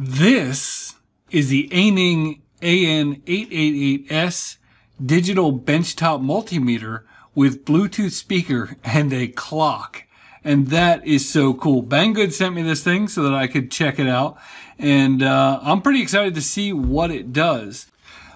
This is the Aneng AN-888s digital benchtop multimeter with Bluetooth speaker and a clock. And that is so cool. Banggood sent me this thing so that I could check it out. And I'm pretty excited to see what it does.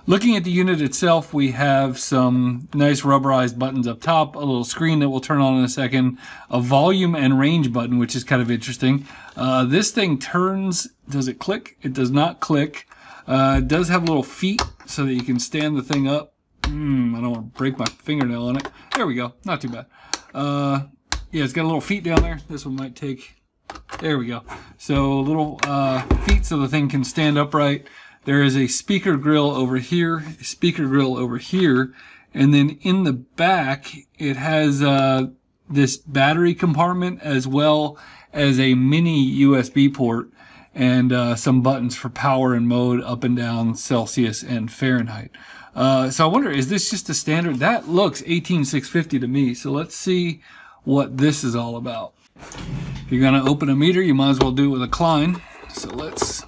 Looking at the unit itself, we have some nice rubberized buttons up top, a little screen that we'll turn on in a second, a volume and range button, which is kind of interesting. This thing turns, does it click? It does not click. It does have little feet so that you can stand the thing up. I don't want to break my fingernail on it. There we go, not too bad. Yeah, it's got a little feet down there. This one might take, there we go. So little feet so the thing can stand upright. There is a speaker grill over here, a speaker grill over here, and then in the back it has this battery compartment as well as a mini USB port and some buttons for power and mode, up and down, Celsius and Fahrenheit. So I wonder, is this just a standard? That looks 18650 to me, so let's see what this is all about. If you're going to open a meter, you might as well do it with a Klein. So let's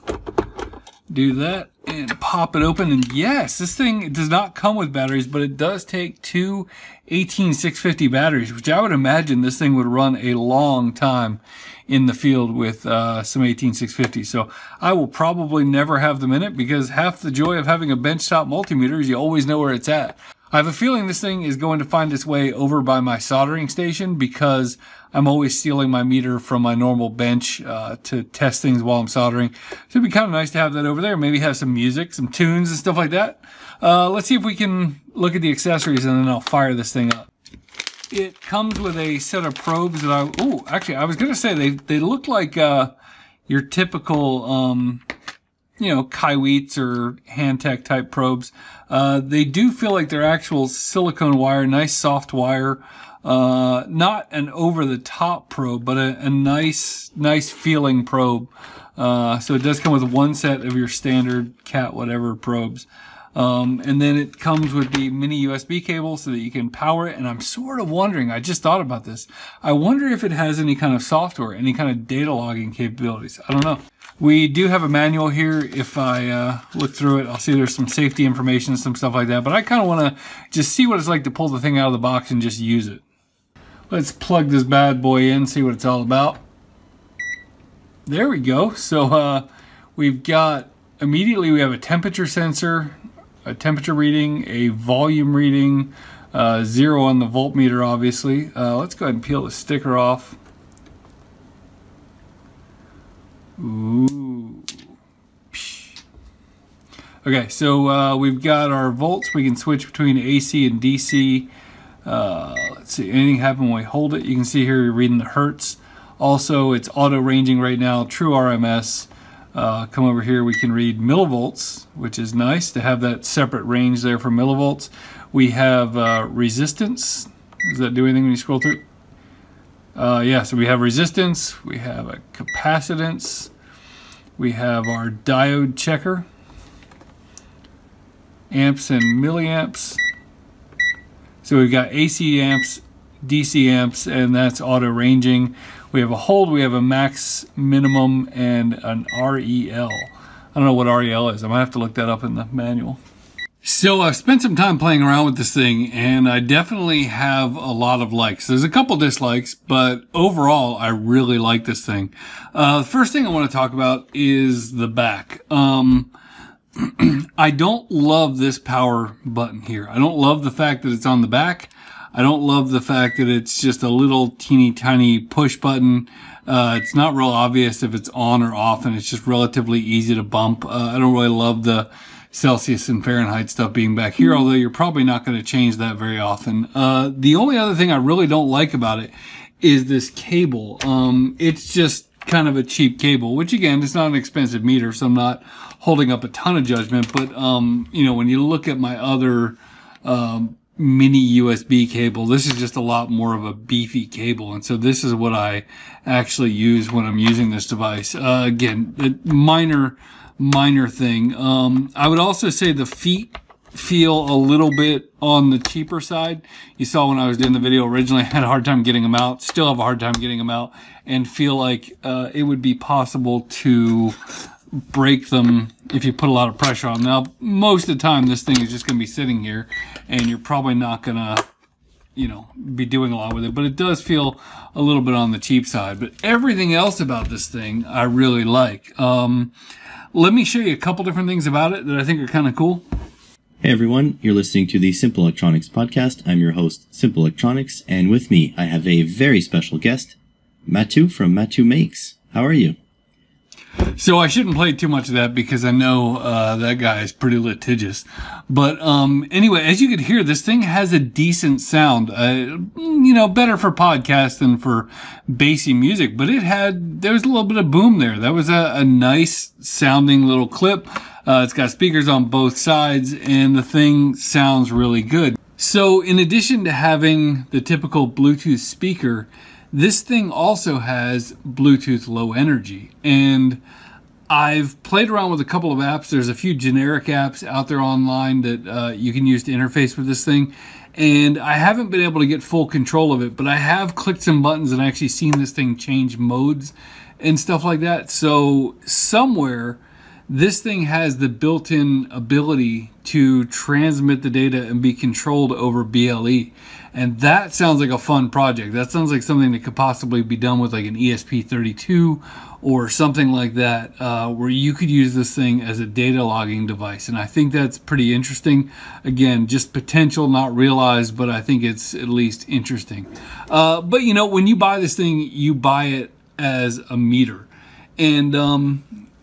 do that and pop it open. And yes, this thing does not come with batteries, but it does take two 18650 batteries, which I would imagine this thing would run a long time in the field with some 18650. So I will probably never have them in it, because half the joy of having a benchtop multimeter is you always know where it's at. I have a feeling this thing is going to find its way over by my soldering station, because I'm always stealing my meter from my normal bench to test things while I'm soldering. So it'd be kind of nice to have that over there. Maybe have some music, some tunes and stuff like that. Let's see if we can look at the accessories and then I'll fire this thing up. It comes with a set of probes that actually I was going to say they look like your typical you know, Kaiweets or Handtech type probes. They do feel like they're actual silicone wire, nice soft wire. Not an over-the-top probe, but a nice feeling probe. So it does come with one set of your standard Cat whatever probes. And then it comes with the mini USB cable so that you can power it. And I'm sort of wondering, I just thought about this, I wonder if it has any kind of software, any kind of data logging capabilities. I don't know. We do have a manual here. If I look through it, I'll see there's some safety information, some stuff like that. But I kind of want to just see what it's like to pull the thing out of the box and just use it. Let's plug this bad boy in, see what it's all about. There we go. So we've got, immediately we have a temperature sensor, a temperature reading, a volume reading, 0 on the voltmeter obviously. Let's go ahead and peel the sticker off. Ooh. Okay, so we've got our volts. We can switch between AC and DC. Let's see, anything happen when we hold it? You can see here you're reading the hertz. Also, it's auto ranging right now, true RMS. Come over here, we can read millivolts, which is nice to have that separate range there for millivolts. We have resistance. Does that do anything when you scroll through? Yeah, so we have resistance, we have a capacitance, we have our diode checker, amps and milliamps. So we've got AC amps, DC amps, and that's auto ranging. We have a hold, we have a max, minimum, and an REL. I don't know what REL is. I might have to look that up in the manual. So I've spent some time playing around with this thing, and I definitely have a lot of likes. There's a couple dislikes, but overall, I really like this thing. The first thing I want to talk about is the back. I don't love this power button here. I don't love the fact that it's on the back. I don't love the fact that it's just a little teeny tiny push button. It's not real obvious if it's on or off, and it's just relatively easy to bump. I don't really love the Celsius and Fahrenheit stuff being back here, although you're probably not going to change that very often. The only other thing I really don't like about it is this cable. It's just kind of a cheap cable, which again, it's not an expensive meter, so I'm not holding up a ton of judgment. But, you know, when you look at my other mini USB cable, this is just a lot more of a beefy cable. And so this is what I actually use when I'm using this device. Again, a minor thing. I would also say the feet feel a little bit on the cheaper side. You saw when I was doing the video originally, I had a hard time getting them out, still have a hard time getting them out, and feel like it would be possible to break them if you put a lot of pressure on them. Now, most of the time, this thing is just going to be sitting here, and you're probably not going to, you know, be doing a lot with it. But it does feel a little bit on the cheap side. But everything else about this thing, I really like. Let me show you a couple different things about it that I think are kind of cool. Hey everyone, you're listening to the Simple Electronics Podcast. I'm your host, Simple Electronics, and with me I have a very special guest, Matu from Matu Makes. How are you? So I shouldn't play too much of that because I know that guy is pretty litigious. But anyway, as you could hear, this thing has a decent sound. You know, better for podcasts than for bassy music. But there was a little bit of boom there. That was a nice sounding little clip. It's got speakers on both sides, and the thing sounds really good. So in addition to having the typical Bluetooth speaker, this thing also has Bluetooth Low Energy. And I've played around with a couple of apps. There's a few generic apps out there online that you can use to interface with this thing. And I haven't been able to get full control of it, but I have clicked some buttons and actually seen this thing change modes and stuff like that. So somewhere, this thing has the built-in ability to transmit the data and be controlled over BLE. And that sounds like a fun project. That sounds like something that could possibly be done with like an ESP32 or something like that, where you could use this thing as a data logging device. And I think that's pretty interesting. Again, just potential, not realized, but I think it's at least interesting. But you know, when you buy this thing, you buy it as a meter. And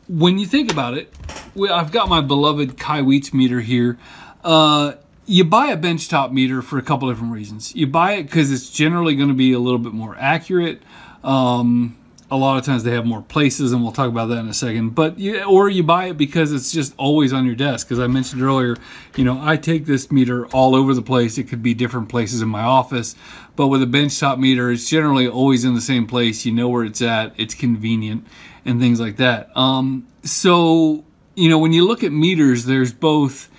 when you think about it, I've got my beloved uni-t meter here. You buy a benchtop meter for a couple different reasons. You buy it because it's generally going to be a little bit more accurate. A lot of times they have more places, and we'll talk about that in a second. Or you buy it because it's just always on your desk. As I mentioned earlier, you know, I take this meter all over the place. It could be different places in my office. But with a benchtop meter, it's generally always in the same place. You know where it's at. It's convenient and things like that. So, you know, when you look at meters, there's both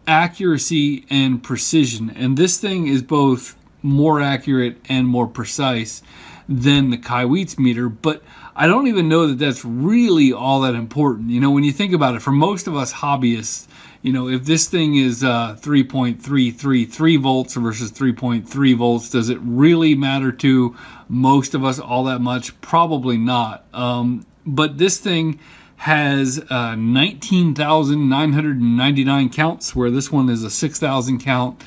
accuracy and precision. And this thing is both more accurate and more precise than the uni-t meter. But I don't even know that that's really all that important. You know, when you think about it, for most of us hobbyists, you know, if this thing is 3.333 volts versus 3.3 volts, does it really matter to most of us all that much? Probably not. But this thing has 19,999 counts, where this one is a 6,000 count.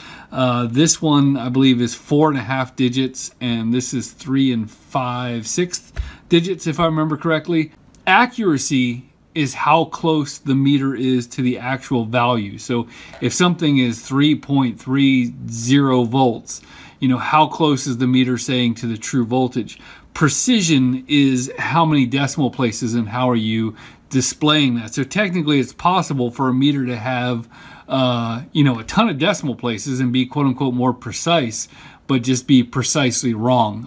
This one, I believe, is 4.5 digits, and this is 3 5/6 digits, if I remember correctly. Accuracy is how close the meter is to the actual value. So if something is 3.30 volts, you know, how close is the meter saying to the true voltage? Precision is how many decimal places and how are you displaying that. So technically it's possible for a meter to have, you know, a ton of decimal places and be quote unquote more precise, but just be precisely wrong.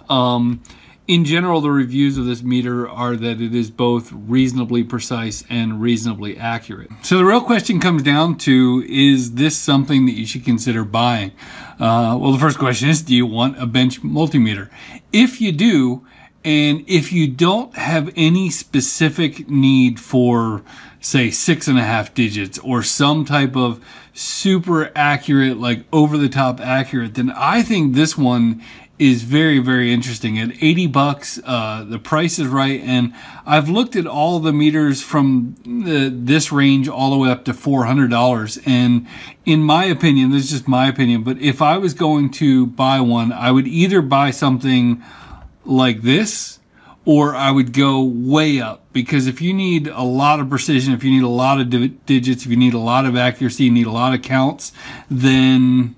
In general, the reviews of this meter are that it is both reasonably precise and reasonably accurate. So the real question comes down to, is this something that you should consider buying? Well, the first question is, do you want a bench multimeter? If you do, and if you don't have any specific need for, say, 6.5 digits or some type of super accurate, like over-the-top accurate, then I think this one is very, very interesting. At 80 bucks, the price is right, and I've looked at all the meters from this range all the way up to $400, and in my opinion, this is just my opinion, but if I was going to buy one, I would either buy something like this, or I would go way up, because if you need a lot of precision, if you need a lot of digits, if you need a lot of accuracy, you need a lot of counts, then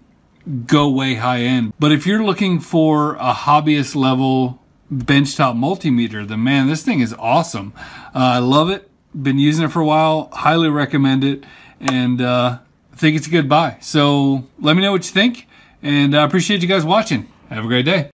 go way high end. But if you're looking for a hobbyist level benchtop multimeter, then man, this thing is awesome. I love it. Been using it for a while. Highly recommend it, and think it's a good buy. So let me know what you think, and I appreciate you guys watching. Have a great day.